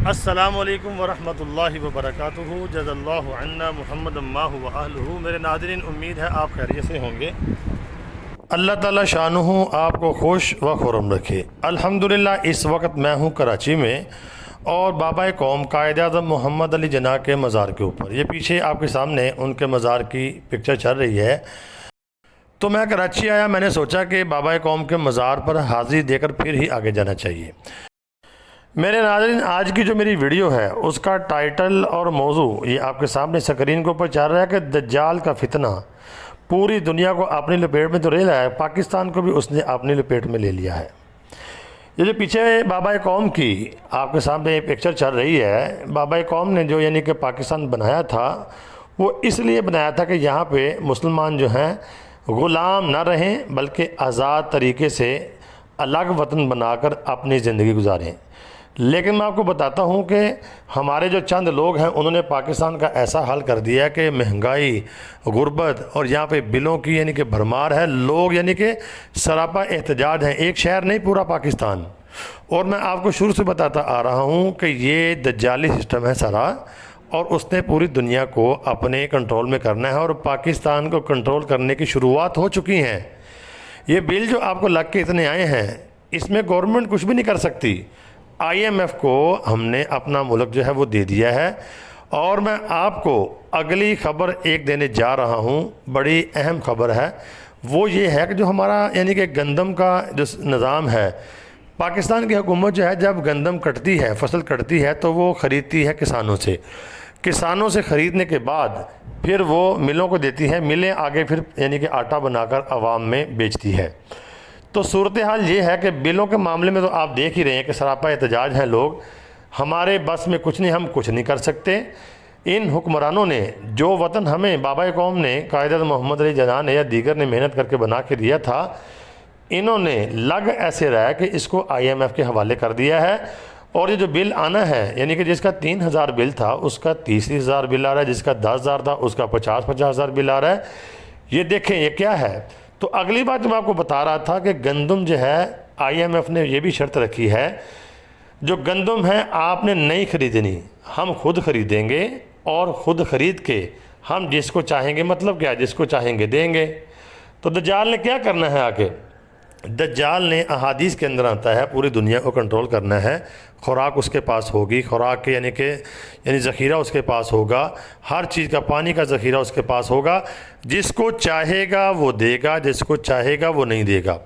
السلام علیکم ورحمۃ اللہ وبرکاتہ۔ جزا اللہ عنا محمد اماہ و اہلہ۔ میرے ناظرین، امید ہے آپ خیریت سے ہوں گے۔ اللہ تعالیٰ شانہ آپ کو خوش و خرم رکھے۔ الحمدللہ اس وقت میں ہوں کراچی میں اور بابا قوم قائد اعظم محمد علی جناح کے مزار کے اوپر۔ یہ پیچھے آپ کے سامنے ان کے مزار کی پکچر چل رہی ہے۔ تو میں کراچی آیا، میں نے سوچا کہ بابا قوم کے مزار پر حاضری دے کر پھر ہی آگے جانا چاہیے۔ میرے ناظرین، آج کی جو میری ویڈیو ہے اس کا ٹائٹل اور موضوع یہ آپ کے سامنے سکرین کے اوپر چل رہا ہے کہ دجال کا فتنہ پوری دنیا کو اپنی لپیٹ میں تو لے لایا ہے، پاکستان کو بھی اس نے اپنی لپیٹ میں لے لیا ہے۔ یہ جو پیچھے بابا قوم کی آپ کے سامنے یہ پکچر چل رہی ہے، بابا قوم نے جو کہ پاکستان بنایا تھا، وہ اس لیے بنایا تھا کہ یہاں پہ مسلمان جو ہیں غلام نہ رہیں بلکہ آزاد طریقے سے الگ وطن بنا کر اپنی زندگی گزاریں۔ لیکن میں آپ کو بتاتا ہوں کہ ہمارے جو چند لوگ ہیں انہوں نے پاکستان کا ایسا حال کر دیا ہے کہ مہنگائی، غربت اور یہاں پہ بلوں کی کہ بھرمار ہے۔ لوگ کہ سراپا احتجاج ہیں، ایک شہر نہیں پورا پاکستان۔ اور میں آپ کو شروع سے بتاتا آ رہا ہوں کہ یہ دجالی سسٹم ہے سارا، اور اس نے پوری دنیا کو اپنے کنٹرول میں کرنا ہے اور پاکستان کو کنٹرول کرنے کی شروعات ہو چکی ہیں۔ یہ بل جو آپ کو لگ کے اتنے آئے ہیں، اس میں گورنمنٹ کچھ بھی نہیں کر سکتی۔ IMF کو ہم نے اپنا ملک جو ہے وہ دے دیا ہے، اور میں آپ کو اگلی خبر ایک دینے جا رہا ہوں، بڑی اہم خبر ہے۔ وہ یہ ہے کہ جو ہمارا کہ گندم کا جو نظام ہے، پاکستان کی حکومت جو ہے جب گندم کٹتی ہے، فصل کٹتی ہے تو وہ خریدتی ہے کسانوں سے خریدنے کے بعد پھر وہ ملوں کو دیتی ہے، ملیں آگے پھر کہ آٹا بنا کر عوام میں بیچتی ہے۔ تو صورتحال یہ ہے کہ بلوں کے معاملے میں تو آپ دیکھ ہی رہے ہیں کہ سراپا احتجاج ہیں لوگ، ہمارے بس میں کچھ نہیں، ہم کچھ نہیں کر سکتے۔ ان حکمرانوں نے جو وطن ہمیں بابا قوم نے، قائد اعظم محمد علی جناح نے یا دیگر نے محنت کر کے بنا کے دیا تھا، انہوں نے لگ ایسے رہا کہ اس کو IMF کے حوالے کر دیا ہے۔ اور یہ جو بل آنا ہے کہ جس کا 3000 بل تھا اس کا 30,000 بل آ رہا ہے، جس کا 10,000 تھا اس کا 50,000 بل آ رہا ہے۔ یہ دیکھیں یہ کیا ہے۔ تو اگلی بات جو میں آپ کو بتا رہا تھا کہ گندم جو ہے IMF نے یہ بھی شرط رکھی ہے، جو گندم ہے آپ نے نہیں خریدنی، ہم خود خریدیں گے اور خود خرید کے ہم جس کو چاہیں گے، مطلب کیا، جس کو چاہیں گے دیں گے۔ تو دجال نے کیا کرنا ہے آگے؟ دجال نے احادیث کے اندر آتا ہے پوری دنیا کو کنٹرول کرنا ہے۔ خوراک اس کے پاس ہوگی، خوراک کے یعنی ذخیرہ اس کے پاس ہوگا، ہر چیز کا، پانی کا ذخیرہ اس کے پاس ہوگا، جس کو چاہے گا وہ دے گا، جس کو چاہے گا وہ نہیں دے گا۔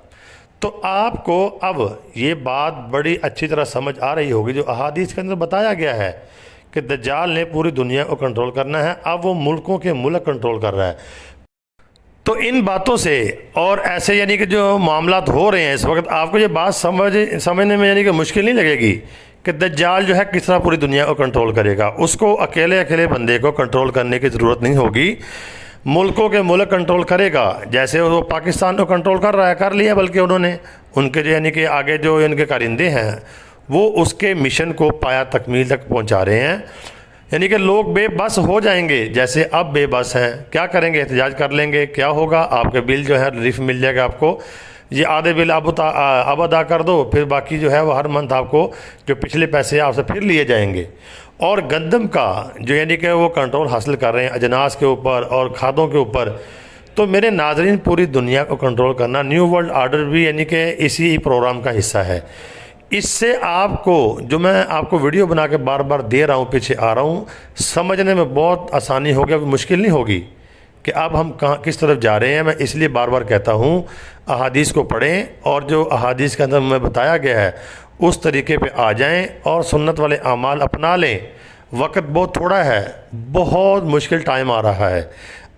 تو آپ کو اب یہ بات بڑی اچھی طرح سمجھ آ رہی ہوگی جو احادیث کے اندر بتایا گیا ہے کہ دجال نے پوری دنیا کو کنٹرول کرنا ہے، اب وہ ملکوں کے ملک کنٹرول کر رہا ہے۔ تو ان باتوں سے اور ایسے کہ جو معاملات ہو رہے ہیں اس وقت، آپ کو یہ بات سمجھنے میں کہ مشکل نہیں لگے گی کہ دجال جو ہے کس طرح پوری دنیا کو کنٹرول کرے گا۔ اس کو اکیلے بندے کو کنٹرول کرنے کی ضرورت نہیں ہوگی، ملکوں کے ملک کنٹرول کرے گا۔ جیسے وہ پاکستان کو کنٹرول کر رہا ہے، کر لیا، بلکہ انہوں نے ان کے جو کہ آگے جو ان کے کارندے ہیں وہ اس کے مشن کو پایا تکمیل تک پہنچا رہے ہیں۔ کہ لوگ بے بس ہو جائیں گے، جیسے اب بے بس ہیں، کیا کریں گے؟ احتجاج کر لیں گے، کیا ہوگا؟ آپ کے بل جو ہے ریلیف مل جائے گا آپ کو، یہ آدھے بل اب ادا کر دو، پھر باقی جو ہے وہ ہر منتھ آپ کو جو پچھلے پیسے آپ سے پھر لیے جائیں گے۔ اور گندم کا جو کہ وہ کنٹرول حاصل کر رہے ہیں اجناس کے اوپر اور کھادوں کے اوپر۔ تو میرے ناظرین، پوری دنیا کو کنٹرول کرنا، نیو ورلڈ آرڈر بھی کہ اسی پروگرام کا حصہ ہے۔ اس سے آپ کو جو میں آپ کو ویڈیو بنا کے بار بار دے رہا ہوں، پیچھے آ رہا ہوں، سمجھنے میں بہت آسانی ہوگی، اب مشکل نہیں ہوگی کہ اب ہم کس طرف جا رہے ہیں۔ میں اس لیے بار بار کہتا ہوں احادیث کو پڑھیں، اور جو احادیث کے اندر میں بتایا گیا ہے اس طریقے پہ آ جائیں اور سنت والے اعمال اپنا لیں۔ وقت بہت تھوڑا ہے، بہت مشکل ٹائم آ رہا ہے۔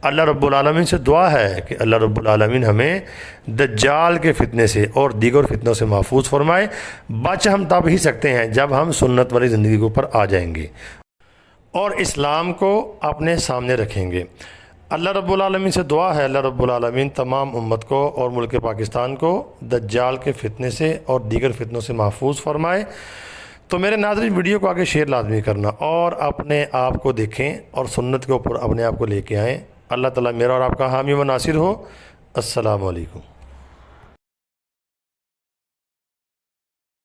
اللہ رب العالمین سے دعا ہے کہ اللہ رب العالمین ہمیں دجال کے فتنے سے اور دیگر فتنوں سے محفوظ فرمائے۔ بچ ہم تب ہی سکتے ہیں جب ہم سنت والی زندگی کے اوپر آ جائیں گے اور اسلام کو اپنے سامنے رکھیں گے۔ اللہ رب العالمین سے دعا ہے اللہ رب العالمین تمام امت کو اور ملک پاکستان کو دجال کے فتنے سے اور دیگر فتنوں سے محفوظ فرمائے۔ تو میرے ناظرین، ویڈیو کو آگے شیئر لازمی کرنا اور اپنے آپ کو دیکھیں اور سنت کے اوپر اپنے آپ کو لے کے آئیں۔ اللہ تعالیٰ میرا اور آپ کا حامی و ناصر ہو۔ السلام علیکم۔